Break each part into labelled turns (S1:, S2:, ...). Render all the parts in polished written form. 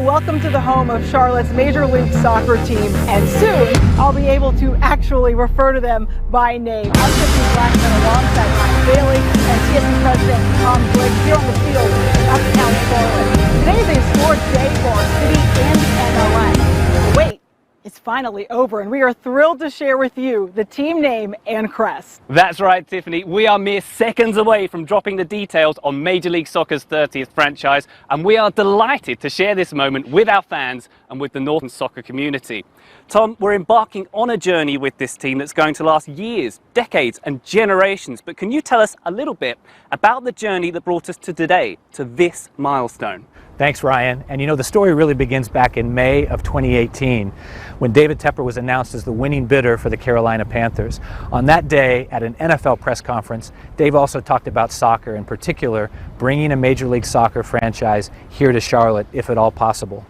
S1: welcome to the home of Charlotte's Major League Soccer team, and soon I'll be able to actually refer to them by name. I'm Tiffany Blackman alongside Ryan Bailey and TSC President Tom Blake here on the field in uptown Charlotte. Today is a historic day for our city and MLS. Wait, it's finally over, and we are thrilled to share with you the team name and crest.
S2: That's right, Tiffany. We are mere seconds away from dropping the details on Major League Soccer's 30th franchise, and we are delighted to share this moment with our fans and with the Northern soccer community. Tom, we're embarking on a journey with this team that's going to last years, decades, and generations. But can you tell us a little bit about the journey that brought us to today, to this milestone?
S3: Thanks, Ryan. And you know, the story really begins back in May of 2018 when David Tepper was announced as the winning bidder for the Carolina Panthers. On that day, at an NFL press conference, Dave also talked about soccer, in particular, bringing a Major League Soccer franchise here to Charlotte, if at all possible.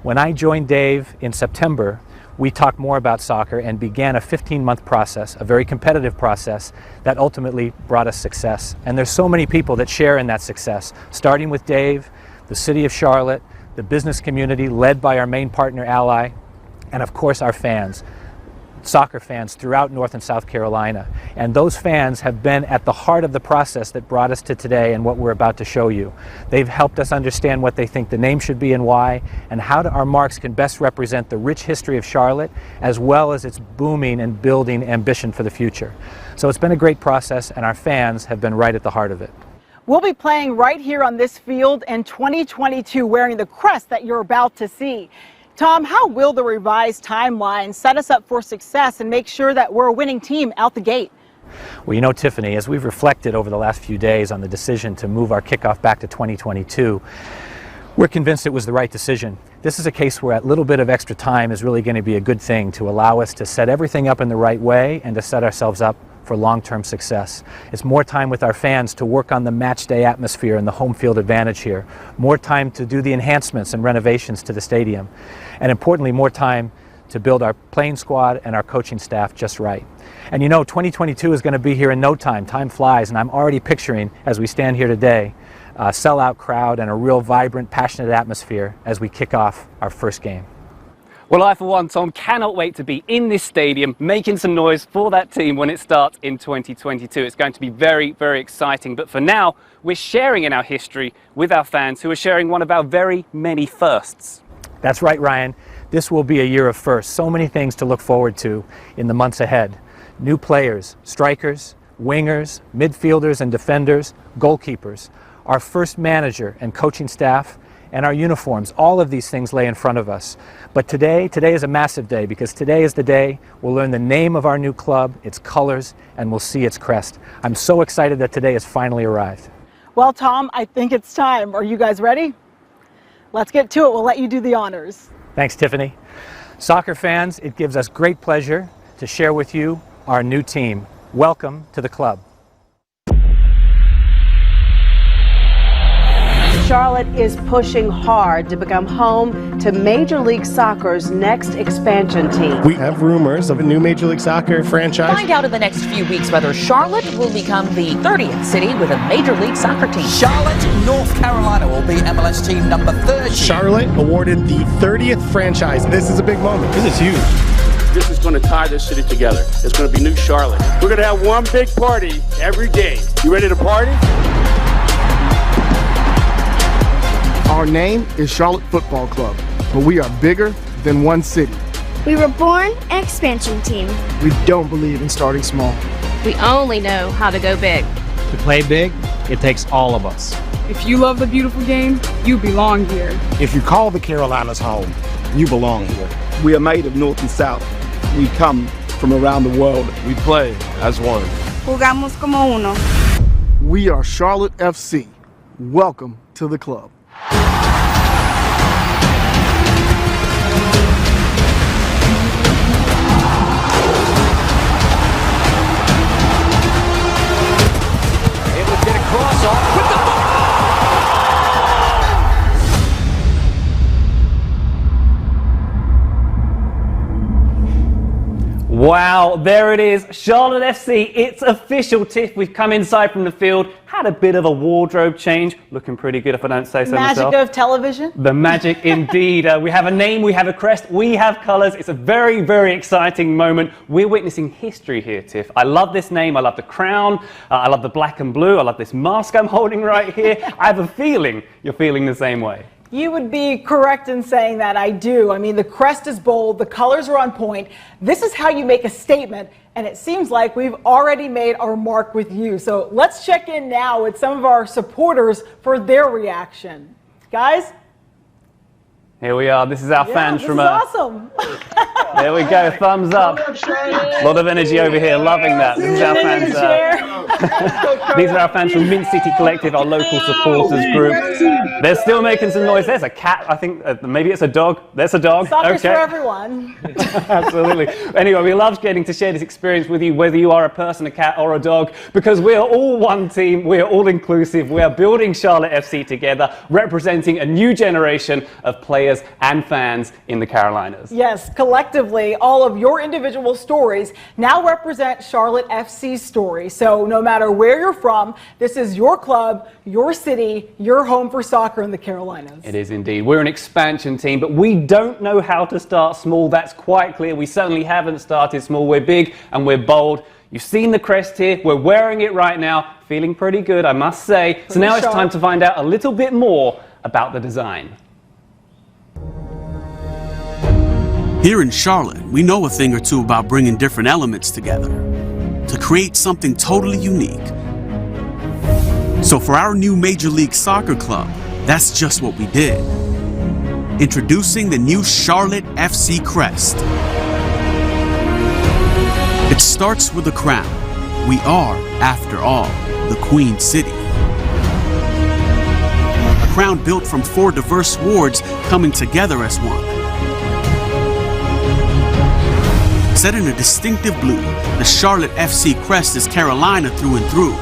S3: When I joined Dave in September, we talked more about soccer and began a 15-month process, a very competitive process that ultimately brought us success. And there's so many people that share in that success, starting with Dave, the city of Charlotte, the business community led by our main partner Ally, and of course our fans, soccer fans throughout North and South Carolina. And those fans have been at the heart of the process that brought us to today and what we're about to show you. They've helped us understand what they think the name should be and why, and how our marks can best represent the rich history of Charlotte, as well as its booming and building ambition for the future. So it's been a great process, and our fans have been right at the heart of it.
S1: We'll be playing right here on this field in 2022 wearing the crest that you're about to see. Tom, how will the revised timeline set us up for success and make sure that we're a winning team out the gate?
S3: Well, you know, Tiffany, as we've reflected over the last few days on the decision to move our kickoff back to 2022, we're convinced it was the right decision. This is a case where a little bit of extra time is really going to be a good thing to allow us to set everything up in the right way and to set ourselves up for long-term success. It's more time with our fans to work on the match day atmosphere and the home field advantage here. More time to do the enhancements and renovations to the stadium. And importantly, more time to build our playing squad and our coaching staff just right. And you know, 2022 is going to be here in no time. Time flies, and I'm already picturing, as we stand here today, a sellout crowd and a real vibrant, passionate atmosphere as we kick off our first game.
S2: Well, I, for one, Tom, cannot wait to be in this stadium making some noise for that team when it starts in 2022. It's going to be very, very exciting. But for now, we're sharing in our history with our fans who are sharing one of our very many firsts.
S3: That's right, Ryan. This will be a year of firsts. So many things to look forward to in the months ahead. New players, strikers, wingers, midfielders and defenders, goalkeepers, our first manager and coaching staff, and our uniforms. All of these things lay in front of us. But today is a massive day, because today is the day we'll learn the name of our new club, its colors, and we'll see its crest. I'm so excited that today has finally arrived.
S1: Well, Tom, I think it's time. Are you guys ready? Let's get to it. We'll let you do the honors.
S3: Thanks, Tiffany. Soccer fans, it gives us great pleasure to share with you our new team. Welcome to the club.
S4: Charlotte is pushing hard to become home to Major League Soccer's next expansion team.
S5: We have rumors of a new Major League Soccer franchise.
S6: Find out in the next few weeks whether Charlotte will become the 30th city with a Major League Soccer team.
S7: Charlotte, North Carolina will be MLS team number 30.
S5: Charlotte awarded the 30th franchise. This is a big moment. This is huge.
S8: This is going to tie this city together. It's going to be New Charlotte. We're going to have one big party every game. You ready to party?
S9: Our name is Charlotte Football Club, but we are bigger than one city.
S10: We were born an expansion team.
S9: We don't believe in starting small.
S10: We only know how to go big.
S11: To play big, it takes all of us.
S12: If you love the beautiful game, you belong here.
S13: If you call the Carolinas home, you belong here.
S14: We are made of North and South. We come from around the world.
S15: We play as one.
S16: Jugamos como uno.
S9: We are Charlotte FC. Welcome to the club.
S2: Wow, there it is, Charlotte FC, it's official, Tiff. We've come inside from the field, had a bit of a wardrobe change, looking pretty good if I don't say so myself.
S1: Magic of television?
S2: The magic indeed. We have a name, we have a crest, we have colours. It's a very, very exciting moment. We're witnessing history here, Tiff. I love this name, I love the crown, I love the black and blue, I love this mask I'm holding right here. I have a feeling you're feeling the same way.
S1: You would be correct in saying that. I do. I mean, the crest is bold, the colors are on point. This is how you make a statement, and it seems like we've already made our mark with you. So let's check in now with some of our supporters for their reaction. Guys?
S2: Here we are. This is our fans from
S1: awesome.
S2: There we go. Thumbs up. A lot of energy over here. Loving that. This is our fans. These are our fans from Mint City Collective, our local supporters group. They're still making some noise. There's a cat. I think maybe it's a dog. There's a dog.
S1: Soccer's for everyone.
S2: Absolutely. Anyway, we love getting to share this experience with you, whether you are a person, a cat, or a dog, because we are all one team. We are all inclusive. We are building Charlotte FC together, representing a new generation of players and fans in the Carolinas.
S1: Yes, collectively, all of your individual stories now represent Charlotte FC's story. So no matter where you're from, this is your club, your city, your home for soccer in the Carolinas.
S2: It is indeed. We're an expansion team, but we don't know how to start small. That's quite clear. We certainly haven't started small. We're big and we're bold. You've seen the crest here. We're wearing it right now. Feeling pretty good, I must say. So now it's time to find out a little bit more about the design.
S15: Here in Charlotte, we know a thing or two about bringing different elements together to create something totally unique. So for our new Major League Soccer club, that's just what we did. Introducing the new Charlotte FC crest. It starts with a crown. We are, after all, the Queen City. A crown built from 4 diverse wards coming together as one. Set in a distinctive blue, the Charlotte FC crest is Carolina through and through.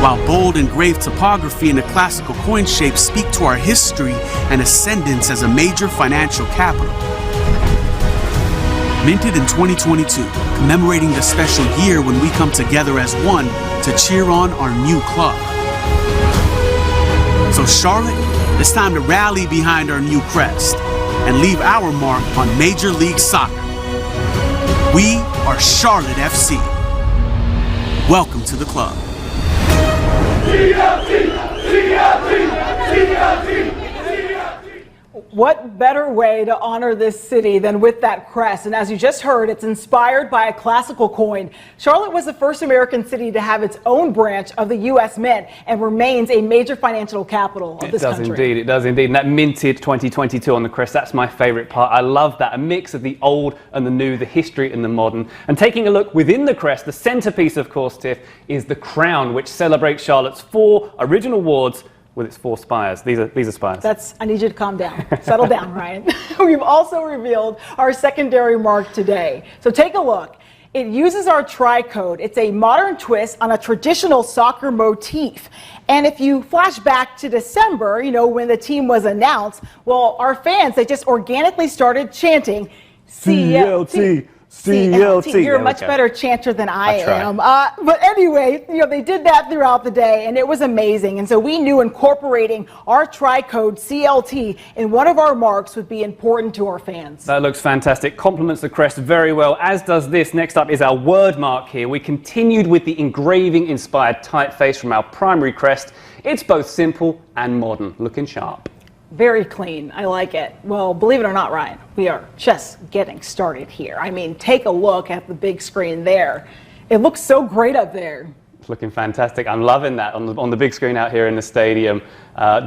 S15: While bold engraved topography and the classical coin shape speak to our history and ascendance as a major financial capital. Minted in 2022, commemorating the special year when we come together as one to cheer on our new club. So Charlotte, it's time to rally behind our new crest and leave our mark on Major League Soccer. We are Charlotte FC. Welcome to the club.
S1: What better way to honor this city than with that crest? And as you just heard, it's inspired by a classical coin. Charlotte was the first American city to have its own branch of the U.S. Mint and remains a major financial capital of this country.
S2: It does indeed. And that minted 2022 on the crest, that's my favorite part. I love that. A mix of the old and the new, the history and the modern. And taking a look within the crest, the centerpiece, of course, Tiff, is the crown, which celebrates Charlotte's 4 original wards with its 4 spires. These are spires.
S1: I need you to calm down. Settle down, Ryan. We've also revealed our secondary mark today. So take a look. It uses our tri-code. It's a modern twist on a traditional soccer motif. And if you flash back to December, you know, when the team was announced, well, our fans, they just organically started chanting CLT. CLT. You're a much better chanter than I am. But anyway, you know, they did that throughout the day, and it was amazing. And so we knew incorporating our tri-code CLT in one of our marks would be important to our fans.
S2: That looks fantastic. Complements the crest very well, as does this. Next up is our word mark here. We continued with the engraving-inspired typeface from our primary crest. It's both simple and modern, looking sharp.
S1: Very clean. I like it. Well, believe it or not, Ryan, we are just getting started here. I mean, take a look at the big screen there. It looks so great up there.
S2: It's looking fantastic. I'm loving that on the big screen out here in the stadium.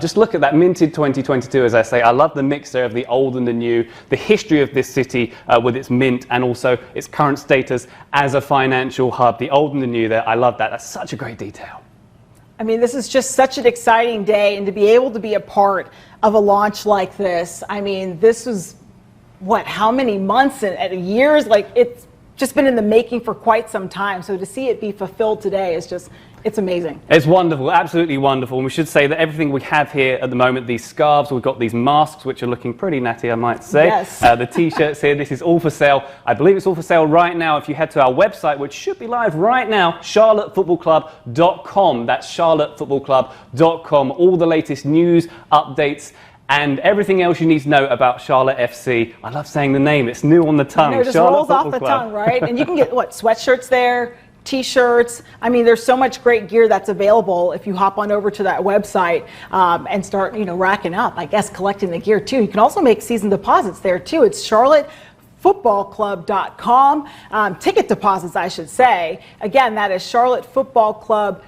S2: Just look at that minted 2022, as I say. I love the mix there of the old and the new, the history of this city with its mint and also its current status as a financial hub. The old and the new there. I love that. That's such a great detail.
S1: I mean, this is just such an exciting day, and to be able to be a part of a launch like this, I mean, this was, what, how many months and years? Like, it's just been in the making for quite some time. So to see it be fulfilled today is just It's amazing.
S2: It's wonderful, absolutely wonderful. And we should say that everything we have here at the moment, these scarves, we've got these masks, which are looking pretty natty, I might say.
S1: Yes.
S2: The t-shirts here, this is all for sale. I believe it's all for sale right now if you head to our website, which should be live right now, charlottefootballclub.com. That's charlottefootballclub.com. All the latest news, updates, and everything else you need to know about Charlotte FC. I love saying the name, it's new on the tongue.
S1: It just rolls off the tongue, right? And you can get, what, sweatshirts there, t-shirts. I mean, there's so much great gear that's available if you hop on over to that website and start, racking up, I guess, collecting the gear too. You can also make season deposits there too. It's charlottefootballclub.com. Ticket deposits, I should say. Again, that is charlottefootballclub.com.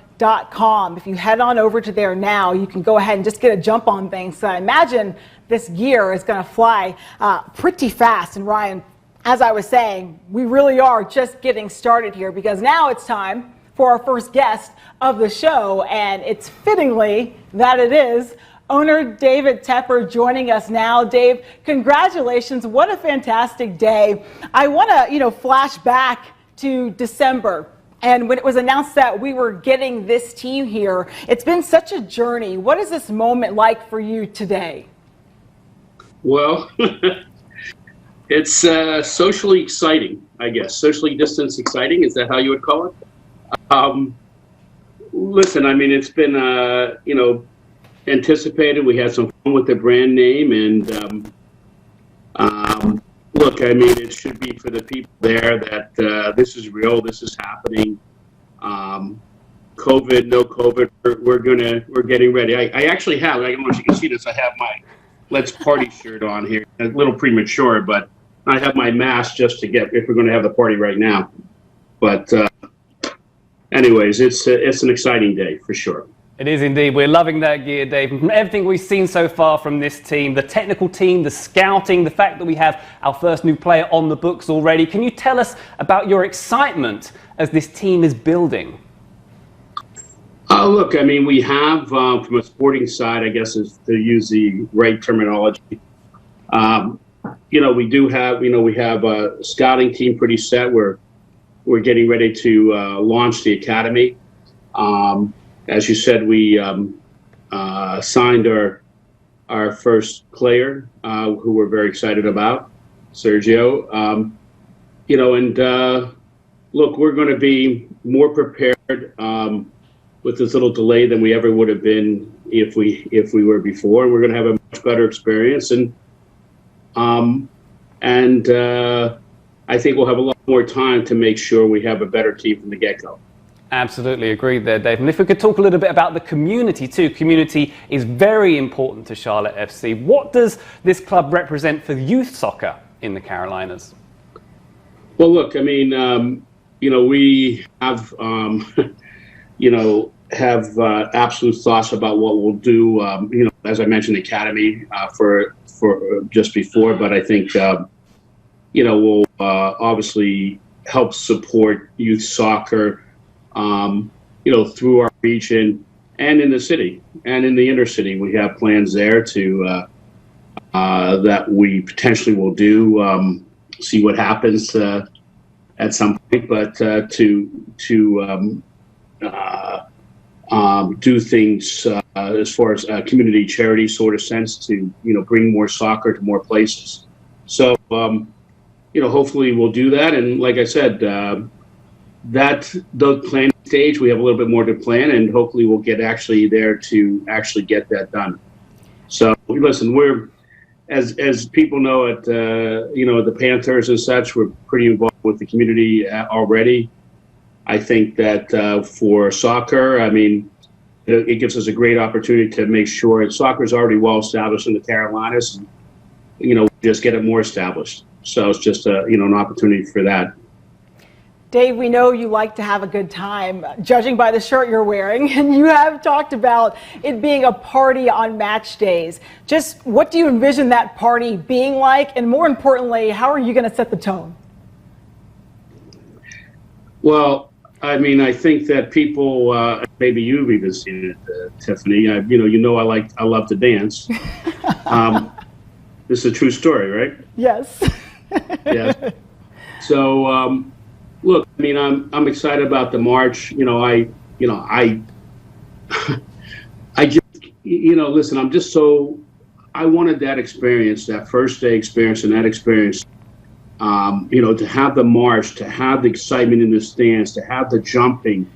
S1: If you head on over to there now, you can go ahead and just get a jump on things. So I imagine this gear is going to fly pretty fast. And Ryan, as I was saying, we really are just getting started here, because now it's time for our first guest of the show, and it's fittingly that it is owner David Tepper joining us now. Dave, congratulations. What a fantastic day. I want to, flash back to December. And when it was announced that we were getting this team here, it's been such a journey. What is this moment like for you today?
S8: Well, it's socially exciting, I guess. Socially distanced exciting, is that how you would call it? Listen, I mean, it's been, anticipated. We had some fun with the brand name, and look, I mean, it should be for the people there that this is real, this is happening. COVID, no COVID, we're getting ready. I actually have, I don't know if you can see this, I have my Let's Party shirt on here. A little premature, but I have my mask just to get, if we're going to have the party right now. But anyways, it's an exciting day for sure.
S2: It is indeed. We're loving that gear, Dave. From everything we've seen so far from this team, the technical team, the scouting, the fact that we have our first new player on the books already. Can you tell us about your excitement as this team is building?
S8: Look, I mean, we have, from a sporting side, I guess, is to use the right terminology. We do have, we have a scouting team pretty set. We're getting ready to launch the academy. As you said, we signed our first player, who we're very excited about, Sergio. Look, we're going to be more prepared with this little delay than we ever would have been if we were before. We're going to have a much better experience, and I think we'll have a lot more time to make sure we have a better team from the get-go.
S2: Absolutely agreed there, Dave. And if we could talk a little bit about the community too. Community is very important to Charlotte FC. What does this club represent for youth soccer in the Carolinas?
S8: Well, look, I mean, we have, have absolute thoughts about what we'll do. As I mentioned, the academy for just before, but I think, we'll obviously help support youth soccer, through our region and in the city and in the inner city. We have plans there to that we potentially will do. See what happens at some point, but to do things as far as community charity sort of sense to bring more soccer to more places. So hopefully we'll do that. And like I said, the planning stage, we have a little bit more to plan, and hopefully we'll get actually there to actually get that done. So listen, we're as people know at the Panthers and such, we're pretty involved with the community already. I think that for soccer, I mean, it gives us a great opportunity to make sure that soccer is already well established in the Carolinas, and, just get it more established. So it's just an opportunity for that.
S1: Dave, we know you like to have a good time, judging by the shirt you're wearing, and you have talked about it being a party on match days. Just what do you envision that party being like, and more importantly, how are you going to set the tone?
S8: Well, I mean, I think that people, maybe you've even seen it, Tiffany. I love to dance. This is a true story, right?
S1: Yes.
S8: Yeah. So. Look, I mean, I'm excited about the march. you know, I just, you know, listen, I'm just so, I wanted that experience, that first day experience and that experience, you know, to have the march, to have the excitement in the stands, to have the jumping.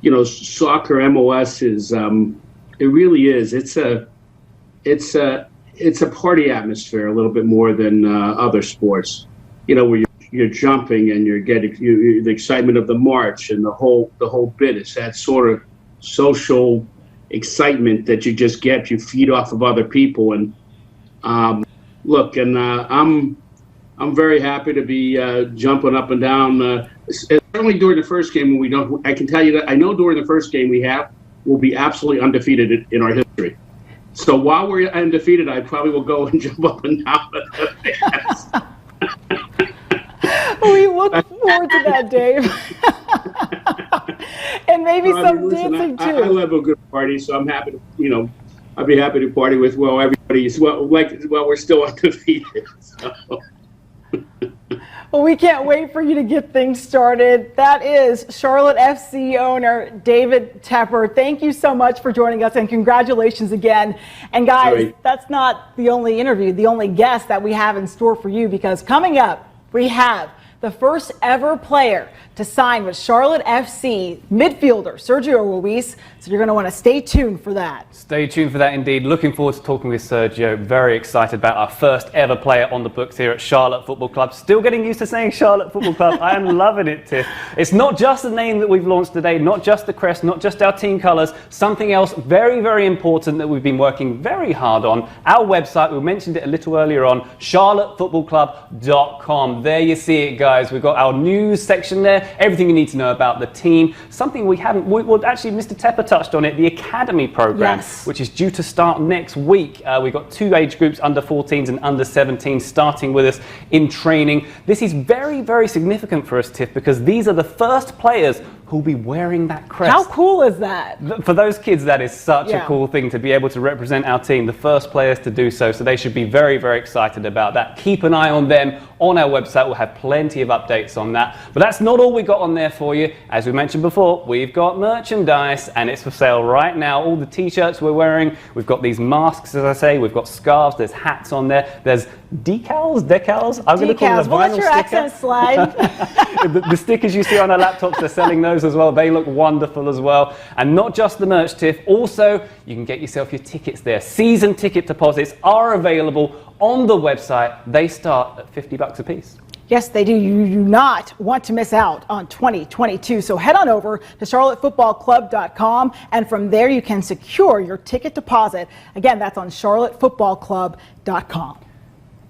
S8: You know, soccer MLS is, it really is. It's a party atmosphere a little bit more than other sports. You know, where you're jumping and you're getting the excitement of the march and the whole bit. It's that sort of social excitement that you just get. You feed off of other people. And look, and I'm very happy to be jumping up and down. Certainly during the first game, when we don't, I can tell you that I know during the first game we'll be absolutely undefeated in our history. So while we're undefeated, I probably will go and jump up and down at the fans.
S1: We look forward to that, Dave. And maybe some dancing too.
S8: I love a good party, so I'm happy to, you know, I'd be happy to party with everybody. Well, we're still undefeated. So.
S1: Well, we can't wait for you to get things started. That is Charlotte FC owner David Tepper. Thank you so much for joining us, and congratulations again. And guys, that's not the only interview, the only guest that we have in store for you, because coming up, we have the first ever player to sign with Charlotte FC, midfielder Sergio Ruiz. So you're going to want to stay tuned for that.
S2: Stay tuned for that indeed. Looking forward to talking with Sergio. Very excited about our first ever player on the books here at Charlotte Football Club. Still getting used to saying Charlotte Football Club. I am loving it, Tiff. It's not just the name that we've launched today, not just the crest, not just our team colours, something else very, very important that we've been working very hard on. Our website, we mentioned it a little earlier on, charlottefootballclub.com. There you see it, guys. We've got our news section there, everything you need to know about the team. Something we haven't, well, actually, Mr. Tepper touched on it, the Academy program, which is due to start next week. We've got 2 age groups, under 14s and under 17s, starting with us in training. This is very, very significant for us, Tiff, because these are the first players who'll be wearing that crest.
S1: How cool is that?
S2: For those kids, that is such a cool thing to be able to represent our team, the first players to do so. So they should be very, very excited about that. Keep an eye on them on our website. We'll have plenty of updates on that. But that's not all we got on there for you. As we mentioned before, we've got merchandise and it's for sale right now. All the t-shirts we're wearing. We've got these masks, as I say. We've got scarves. There's hats on there. There's decals. I'm going to call them a vinyl
S1: We'll let your
S2: sticker.
S1: accent slide.
S2: The stickers you see on our laptops, they're selling those as well. They look wonderful as well. And not just the merch, Tiff. Also, you can get yourself your tickets there. Season ticket deposits are available on the website. They start at $50 a piece.
S1: Yes, they do. You do not want to miss out on 2022. So head on over to charlottefootballclub.com, and from there you can secure your ticket deposit. Again, that's on charlottefootballclub.com.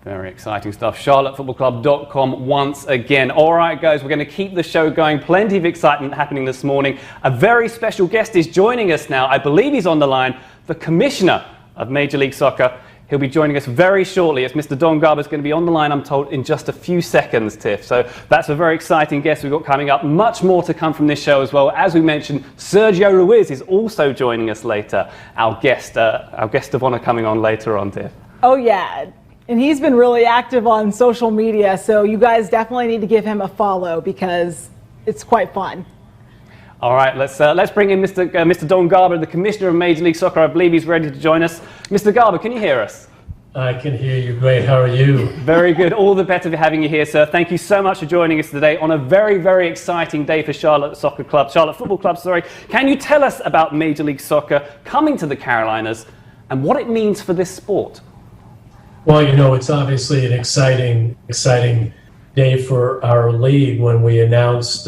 S2: Very exciting stuff. charlottefootballclub.com once again. All right, guys, we're going to keep the show going. Plenty of excitement happening this morning. A very special guest is joining us now. I believe he's on the line, the Commissioner of Major League Soccer. He'll be joining us very shortly. It's Mr. Don Garber is going to be on the line, I'm told, in just a few seconds, Tiff. So that's a very exciting guest we've got coming up. Much more to come from this show as well. As we mentioned, Sergio Ruiz is also joining us later. Our guest of honor coming on later on, Tiff.
S1: Oh, yeah. And he's been really active on social media, so you guys definitely need to give him a follow because it's quite fun.
S2: All right, let's bring in Mr. Don Garber, the Commissioner of Major League Soccer. I believe he's ready to join us. Mr. Garber, can you hear us?
S17: I can hear you great. How are you?
S2: Very good. All the better for having you here, sir. Thank you so much for joining us today on a very, very exciting day for Charlotte Football Club. Sorry. Can you tell us about Major League Soccer coming to the Carolinas and what it means for this sport?
S17: Well, you know, it's obviously an exciting day for our league when we announced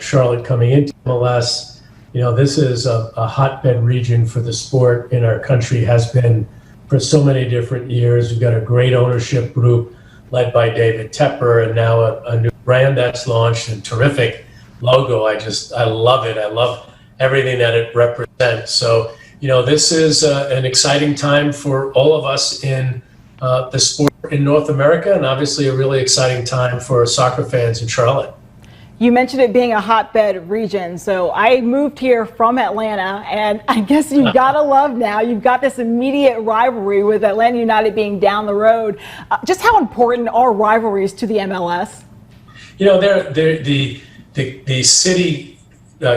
S17: Charlotte coming into MLS. You know, this is a hotbed region for the sport in our country, has been for so many different years. We've got a great ownership group led by David Tepper, and now a new brand that's launched and terrific logo. I love it. I love everything that it represents. So, you know, this is an exciting time for all of us in the sport in North America, and obviously a really exciting time for soccer fans in Charlotte.
S1: You mentioned it being a hotbed region, so I moved here from Atlanta, and I guess you've got to love now. You've got this immediate rivalry with Atlanta United being down the road. Just how important are rivalries to the MLS?
S17: You know, the city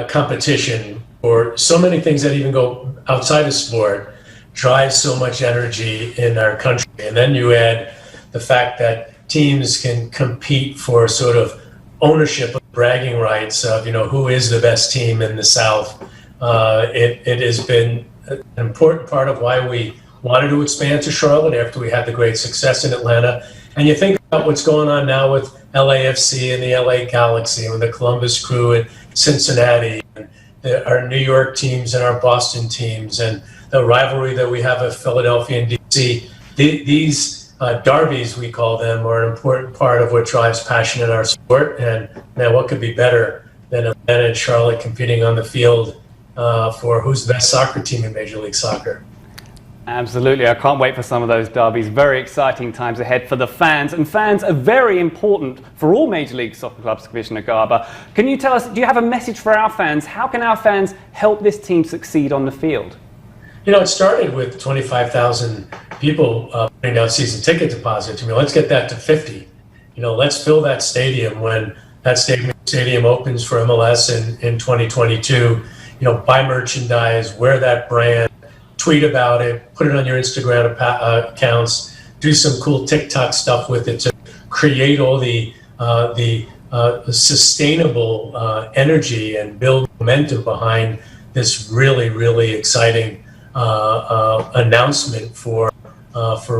S17: competition or so many things that even go outside of sport drives so much energy in our country. And then you add the fact that teams can compete for sort of ownership of bragging rights of, who is the best team in the South. It has been an important part of why we wanted to expand to Charlotte after we had the great success in Atlanta. And you think about what's going on now with LAFC and the LA Galaxy and the Columbus Crew and Cincinnati, and our New York teams and our Boston teams, and the rivalry that we have with Philadelphia and DC. These derbies, we call them, are an important part of what drives passion in our sport. And man, what could be better than Atlanta and Charlotte competing on the field for who's the best soccer team in Major League Soccer?
S2: Absolutely. I can't wait for some of those derbies. Very exciting times ahead for the fans. And fans are very important for all Major League Soccer clubs, Commissioner Garber. Can you tell us, do you have a message for our fans? How can our fans help this team succeed on the field?
S17: It started with 25,000 people putting down season ticket deposits. Let's get that to 50. Let's fill that stadium when that stadium opens for MLS in 2022. Buy merchandise, wear that brand, tweet about it, put it on your Instagram accounts, do some cool TikTok stuff with it to create all the sustainable energy and build momentum behind this really, really exciting announcement for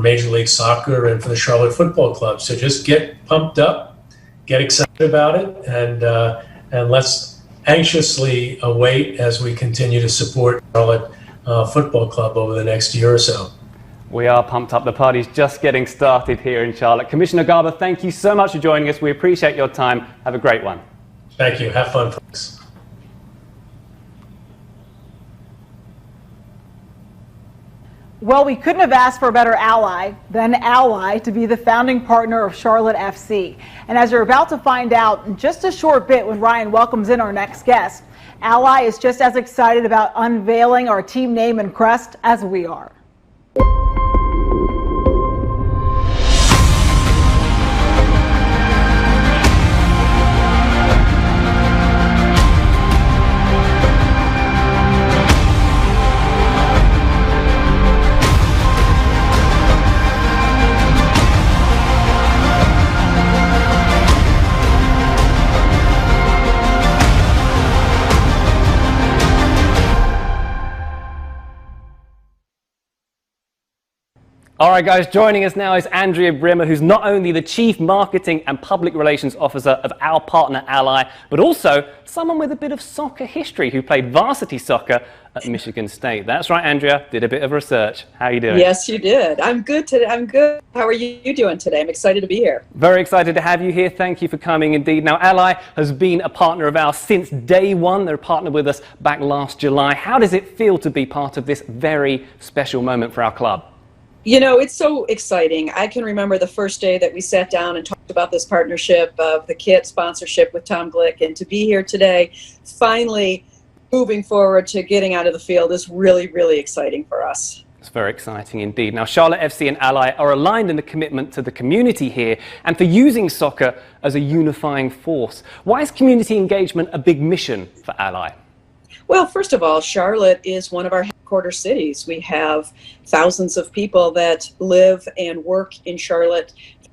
S17: Major League Soccer and for the Charlotte Football Club. So just get pumped up, get excited about it, and let's anxiously await as we continue to support Charlotte Football Club over the next year or so.
S2: We are pumped up. The party's just getting started here in Charlotte. Commissioner Garber, thank you so much for joining us. We appreciate your time. Have a great one.
S17: Thank you. Have fun, folks.
S1: Well, we couldn't have asked for a better ally than Ally to be the founding partner of Charlotte FC. And as you're about to find out in just a short bit when Ryan welcomes in our next guest, Ally is just as excited about unveiling our team name and crest as we are.
S2: All right, guys, joining us now is Andrea Grimmer, who's not only the Chief Marketing and Public Relations Officer of our partner Ally, but also someone with a bit of soccer history who played varsity soccer at Michigan State. That's right, Andrea, did a bit of research. How are you doing?
S18: Yes, you did. I'm good today. I'm good. How are you doing today? I'm excited to be here.
S2: Very excited to have you here. Thank you for coming indeed. Now, Ally has been a partner of ours since day one. They're a partner with us back last July. How does it feel to be part of this very special moment for our club?
S18: It's so exciting. I can remember the first day that we sat down and talked about this partnership of the kit sponsorship with Tom Glick, and to be here today, finally moving forward to getting out of the field is really, really exciting for us.
S2: It's very exciting indeed. Now, Charlotte FC and Ally are aligned in the commitment to the community here and for using soccer as a unifying force. Why is community engagement a big mission for Ally?
S18: Well, first of all, Charlotte is one of our headquarter cities. We have thousands of people that live and work in Charlotte,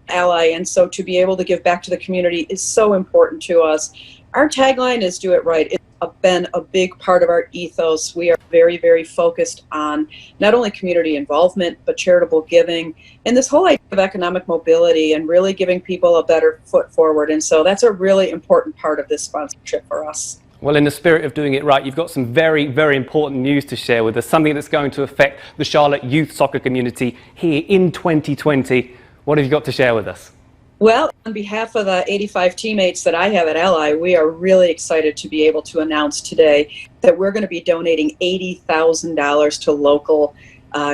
S18: Ally, and so to be able to give back to the community is so important to us. Our tagline is "Do It Right." It's been a big part of our ethos. We are very, very focused on not only community involvement, but charitable giving, and this whole idea of economic mobility and really giving people a better foot forward. And so that's a really important part of this sponsorship for us.
S2: Well, in the spirit of doing it right, you've got some very, very important news to share with us, something that's going to affect the Charlotte youth soccer community here in 2020. What have you got to share with us?
S18: Well, on behalf of the 85 teammates that I have at Ally, we are really excited to be able to announce today that we're going to be donating $80,000 to local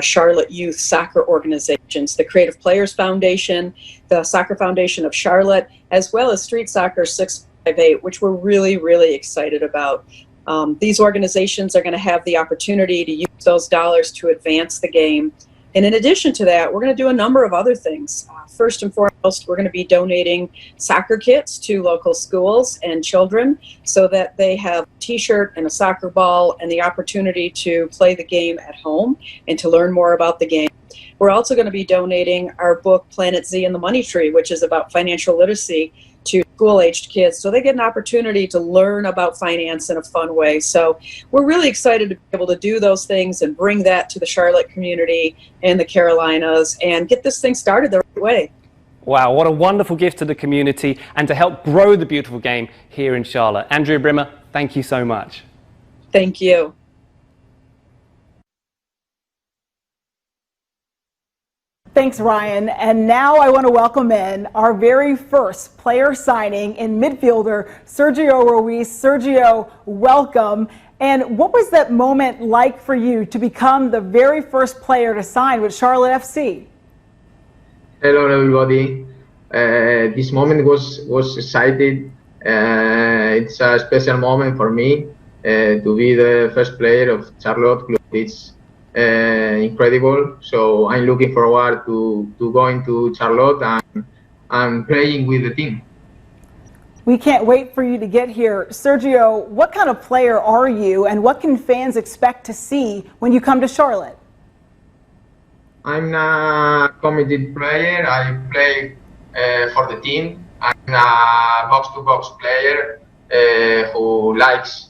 S18: Charlotte youth soccer organizations, the Creative Players Foundation, the Soccer Foundation of Charlotte, as well as Street Soccer 658, which we're really, really excited about. These organizations are going to have the opportunity to use those dollars to advance the game, And in addition to that, we're going to do a number of other things. First and foremost, we're going to be donating soccer kits to local schools and children so that they have a t-shirt and a soccer ball and the opportunity to play the game at home and to learn more about the game. We're also going to be donating our book, Planet Z and the Money Tree, which is about financial literacy, to school-aged kids so they get an opportunity to learn about finance in a fun way. So we're really excited to be able to do those things and bring that to the Charlotte community and the Carolinas and get this thing started the right way.
S2: Wow, what a wonderful gift to the community and to help grow the beautiful game here in Charlotte. Andrea Grimmer, thank you so much.
S18: Thank you.
S1: Thanks, Ryan. And now I want to welcome in our very first player signing in midfielder, Sergio Ruiz. Sergio, welcome. And what was that moment like for you to become the very first player to sign with Charlotte FC?
S19: Hello, everybody. This moment was exciting. It's a special moment for me to be the first player of Charlotte Club. It's incredible. So I'm looking forward to going to Charlotte and playing with the team.
S1: We can't wait for you to get here. Sergio, what kind of player are you and what can fans expect to see when you come to Charlotte?
S19: I'm a committed player. I play for the team. I'm a box-to-box player who likes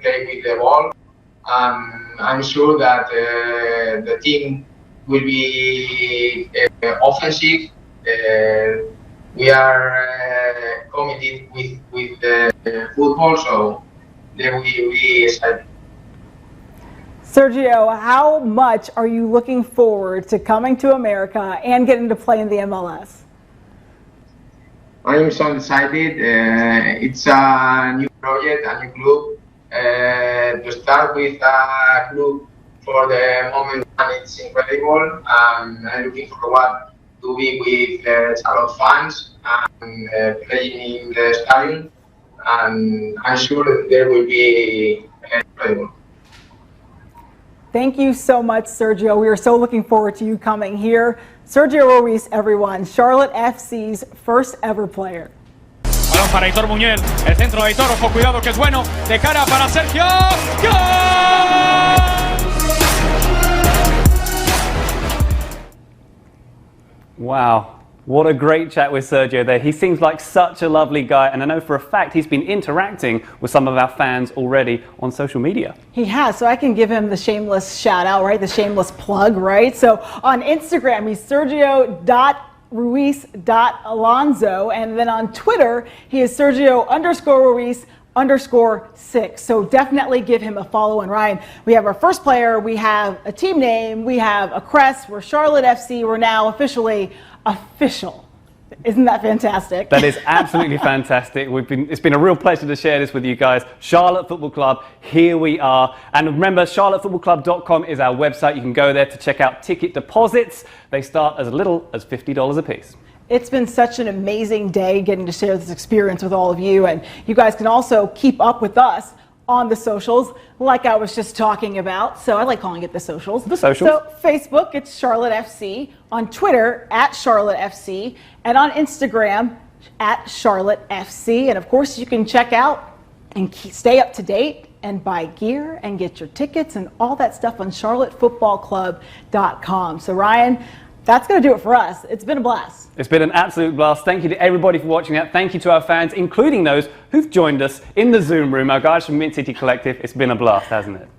S19: play with the ball. I'm sure that the team will be offensive. We are committed with football, so they will be excited.
S1: Sergio, how much are you looking forward to coming to America and getting to play in the MLS?
S19: I am so excited. It's a new project, a new club. To start with a club for the moment, and it's incredible. I'm looking forward to be with Charlotte fans and playing in the stadium, and I'm sure that there will be incredible.
S1: Thank you so much, Sergio. We are so looking forward to you coming here. Sergio Ruiz, everyone, Charlotte FC's first ever player.
S20: Balón para Aitor Muñel, el centro de Aitor, ojo, cuidado que es bueno, de cara para Sergio, ¡gol!
S2: Wow, what a great chat with Sergio there. He seems like such a lovely guy, and I know for a fact he's been interacting with some of our fans already on social media.
S1: He has, so I can give him the shameless shout out, right? The shameless plug, right? So on Instagram, he's Sergio.Ruiz.Alonso, and then on Twitter, he is Sergio_Ruiz_6. So definitely give him a follow. And Ryan, we have our first player, we have a team name, we have a crest, we're Charlotte FC, we're now officially official. Isn't that fantastic?
S2: That is absolutely fantastic. It's been a real pleasure to share this with you guys. Charlotte Football Club, here we are. And remember, charlottefootballclub.com is our website. You can go there to check out ticket deposits. They start as little as $50 a piece.
S1: It's been such an amazing day getting to share this experience with all of you. And you guys can also keep up with us on the socials, like I was just talking about. So I like calling it the socials.
S2: The socials.
S1: So Facebook, it's Charlotte FC. On Twitter, @Charlotte FC. And on Instagram, @Charlotte FC. And of course, you can check out and stay up to date and buy gear and get your tickets and all that stuff on charlottefootballclub.com. So Ryan, that's going to do it for us. It's been a blast.
S2: It's been an absolute blast. Thank you to everybody for watching that. Thank you to our fans, including those who've joined us in the Zoom room, our guys from Mint City Collective. It's been a blast, hasn't it?